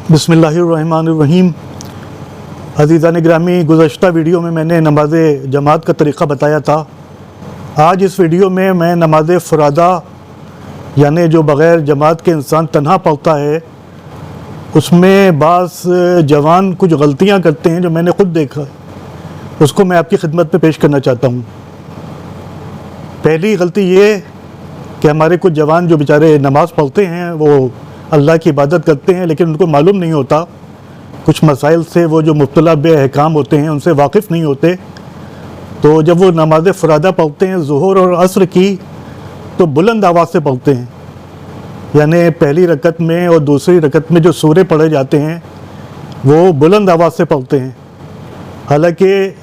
बिस्मिल्लाहिर्रहमानिर्रहीम। अज़ीज़ान गिरामी, गुज़श्ता वीडियो में मैंने नमाज़ जमात का तरीक़ा बताया था। आज इस वीडियो में मैं नमाज़ फ़ुरादा यानी जो बग़ैर जमात के इंसान तन्हा पढ़ता है, उसमें बाज़ जवान कुछ गलतियां करते हैं जो मैंने ख़ुद देखा, उसको मैं आपकी खिदमत में पेश करना चाहता हूँ। पहली गलती ये कि हमारे कुछ जवान जो बेचारे नमाज़ पढ़ते हैं, वो अल्लाह की इबादत करते हैं, लेकिन उनको मालूम नहीं होता, कुछ मसाइल से वो जो मुब्तला बे-अहकाम होते हैं उनसे वाकिफ़ नहीं होते। तो जब वो नमाज़ फ़ुरादा पढ़ते हैं ज़ुहर और असर की, तो बुलंद आवाज़ से पढ़ते हैं, यानी पहली रकत में और दूसरी रकत में जो सूरे पढ़े जाते हैं वो बुलंद आवाज़ से पढ़ते हैं। हालांकि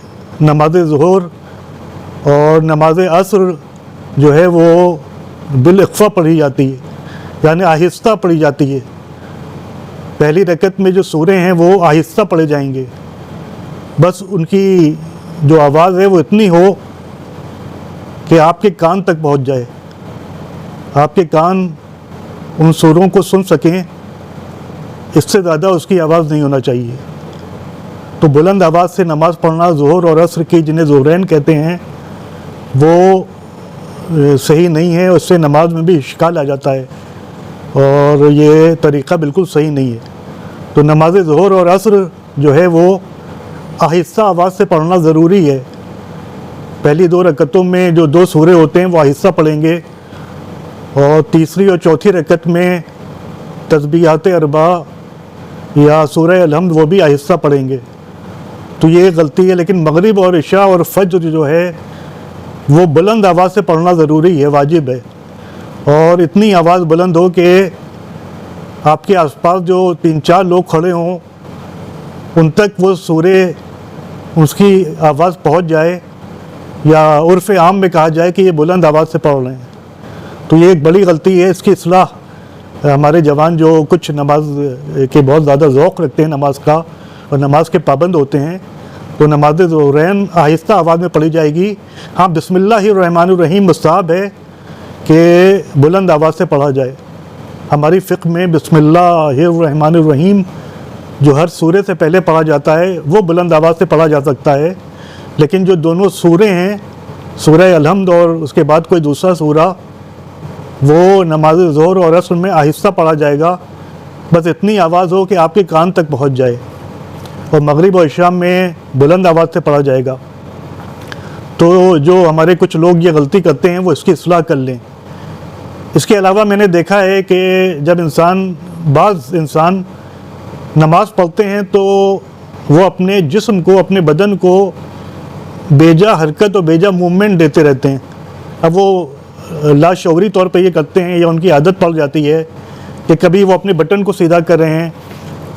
नमाज़ ज़ुहर और नमाज़ असर जो है वो बिल-इख्फ़ा पढ़ी जाती है, यानी आहिस्ता पढ़ी जाती है। पहली रकत में जो सूरे हैं वो आहिस्ता पढ़े जाएंगे, बस उनकी जो आवाज़ है वो इतनी हो कि आपके कान तक पहुंच जाए, आपके कान उन सूरों को सुन सकें, इससे ज़्यादा उसकी आवाज़ नहीं होना चाहिए। तो बुलंद आवाज़ से नमाज़ पढ़ना ज़ुहर और असर की, जिन्हें ज़ुहरैन कहते हैं, वो सही नहीं है। उससे नमाज में भी इश्काल आ जाता है और ये तरीक़ा बिल्कुल सही नहीं है। तो नमाज ज़ुहर और असर जो है वो आहिस्ता आवाज़ से पढ़ना ज़रूरी है। पहली दो रकतों में जो दो सूरे होते हैं वो आहिस्ता पढ़ेंगे, और तीसरी और चौथी रकत में तस्बीहात अरबा या सूरह अल-हम्द वो भी आहिस्ता पढ़ेंगे। तो ये गलती है। लेकिन मगरिब और इशा और फज्र जो है वो बुलंद आवाज़ से पढ़ना ज़रूरी है, वाजिब है। और इतनी आवाज़ बुलंद हो कि आपके आसपास जो 3-4 लोग खड़े हों उन तक वो सूरे, उसकी आवाज़ पहुंच जाए, या उर्फ़ आम में कहा जाए कि ये बुलंद आवाज़ से पढ़ रहे हैं। तो ये एक बड़ी गलती है। इसकी इस्लाह हमारे जवान जो कुछ नमाज के बहुत ज़्यादा ज़ौक़ रखते हैं नमाज का और नमाज के पाबंद होते हैं, तो नमाज ज़ुहरैन आहिस्ता आवाज़ में पढ़ी जाएगी। हाँ, बिस्मिल्लाहिर्रहमानिर्रहीम मुस्ताहब है कि बुलंद आवाज़ से पढ़ा जाए। हमारी फ़िक़्ह में बिस्मिल्लाहिर्रहमानिर्रहीम जो हर सूरे से पहले पढ़ा जाता है वो बुलंद आवाज़ से पढ़ा जा सकता है, लेकिन जो दोनों सूरे हैं, सूरह अल-हम्द और उसके बाद कोई दूसरा सूरा, वो नमाज ज़ुहर और असर में आहिस्ता पढ़ा जाएगा, बस इतनी आवाज़ हो कि आपके कान तक पहुँच जाए। और मगरिब और इशा में बुलंद आवाज़ से पढ़ा जाएगा। तो जो हमारे कुछ लोग ये गलती करते हैं वो इसकी इस्लाह कर लें। इसके अलावा मैंने देखा है कि जब बाज़ इंसान नमाज़ पढ़ते हैं तो वो अपने जिस्म को, अपने बदन को बेजा हरकत और बेजा मूवमेंट देते रहते हैं। अब वो लाशऊरी तौर पे ये करते हैं, या उनकी आदत पड़ जाती है कि कभी वो अपने बटन को सीधा कर रहे हैं,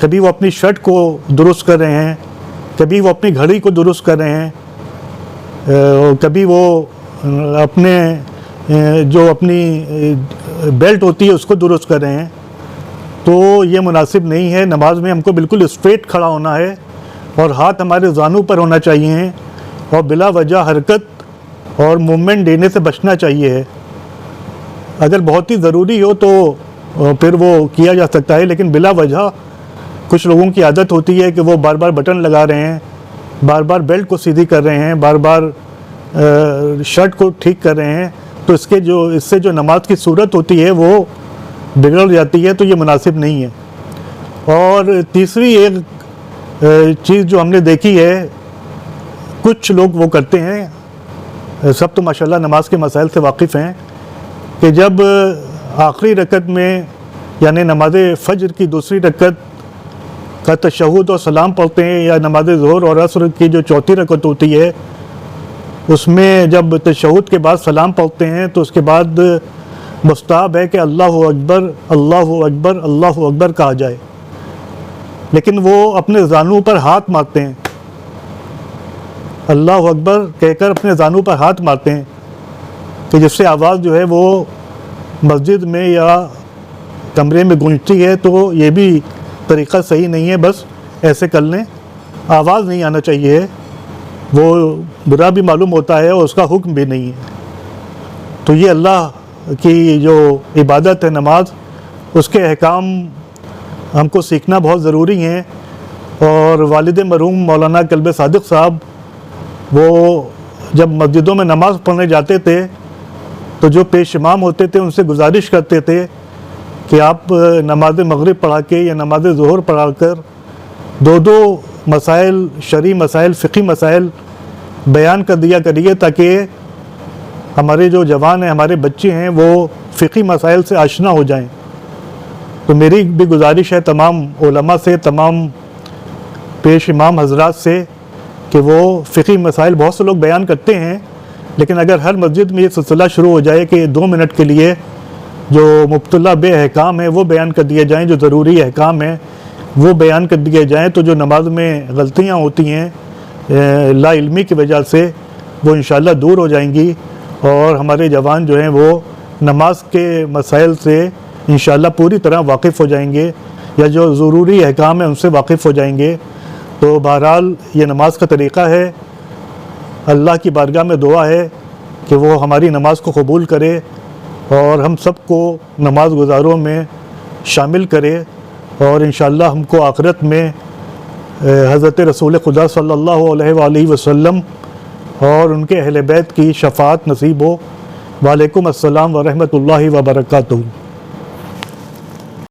कभी वो अपनी शर्ट को दुरुस्त कर रहे हैं, कभी वो अपनी घड़ी को दुरुस्त कर रहे हैं, कभी वो अपने जो अपनी बेल्ट होती है उसको दुरुस्त कर रहे हैं। तो ये मुनासिब नहीं है। नमाज में हमको बिल्कुल स्ट्रेट खड़ा होना है और हाथ हमारे ज़ानू पर होना चाहिए, और बिला वजह हरकत और मूवमेंट देने से बचना चाहिए। अगर बहुत ही ज़रूरी हो तो फिर वो किया जा सकता है, लेकिन बिला वजह कुछ लोगों की आदत होती है कि वो बार बार बटन लगा रहे हैं, बार बार बेल्ट को सीधी कर रहे हैं, बार बार शर्ट को ठीक कर रहे हैं, तो इससे जो नमाज की सूरत होती है वो बिगड़ जाती है। तो ये मुनासिब नहीं है। और तीसरी एक चीज़ जो हमने देखी है, कुछ लोग वो करते हैं, सब तो माशाल्लाह नमाज के मसाइल से वाकिफ़ हैं, कि जब आखिरी रकत में यानी नमाज फ़ज्र की दूसरी रकत का तशहुद और सलाम पढ़ते हैं, या नमाज ज़ुहर और असर की जो चौथी रकत होती है उसमें जब तशहुद के बाद सलाम पढ़ते हैं, तो उसके बाद मुस्ताहब है कि अल्लाहु अकबर अल्लाहु अकबर अल्लाहु अकबर कहा जाए। लेकिन वो अपने ज़ानू पर हाथ मारते हैं, अल्लाहु अकबर कहकर अपने ज़ानू पर हाथ मारते हैं, कि जिससे आवाज़ जो है वो मस्जिद में या कमरे में गूंजती है। तो ये भी तरीक़ा सही नहीं है। बस ऐसे कर लें, आवाज़ नहीं आना चाहिए, वो बुरा भी मालूम होता है और उसका हुक्म भी नहीं है। तो ये अल्लाह की जो इबादत है नमाज, उसके अहकाम हमको सीखना बहुत ज़रूरी है। और वालिद मरहूम मौलाना कल्ब सादिक साहब वो जब मस्जिदों में नमाज़ पढ़ने जाते थे तो जो पेश इमाम होते थे उनसे गुजारिश करते थे कि आप नमाज मगरिब पढ़ा के या नमाज ज़ोहर पढ़ा कर दो दो मसाइल, शरई मसाइल, फ़िक़ी मसाइल बयान कर दिया करिए ताकि हमारे जो जवान हैं, हमारे बच्चे हैं, वो फ़िक़ी मसाइल से आशना हो जाएं। तो मेरी भी गुजारिश है तमाम उलमा से, तमाम पेश इमाम हजरात से कि वो फ़िक़ी मसाइल बहुत से लोग बयान करते हैं, लेकिन अगर हर मस्जिद में ये सिलसिला शुरू हो जाए कि 2 मिनट के लिए जो मुब्तला बे अहकाम है वो बयान कर दिए जाएँ, जो ज़रूरी अहकाम है वो बयान कर दिए जाएँ, तो जो नमाज में गलतियाँ होती हैं ला इल्मी की वजह से वो इंशाअल्लाह दूर हो जाएंगी और हमारे जवान जो हैं वो नमाज के मसाइल से इंशाअल्लाह पूरी तरह वाकिफ़ हो जाएंगे या जो ज़रूरी अहकाम है उनसे वाकिफ़ हो जाएंगे। तो बहरहाल ये नमाज का तरीक़ा है। अल्लाह की बारगाह में दुआ है कि वो हमारी नमाज को कबूल करे और हम सबको नमाज गुजारों में शामिल करे और इंशाअल्लाह हमको आखिरत में हज़रत रसूल खुदा सल्लल्लाहु अलैहि वसल्लम और उनके अहले बैत की शफ़ाअत नसीब हो। वालेकुम अस्सलाम व रहमतुल्लाहि व बरकातुहू।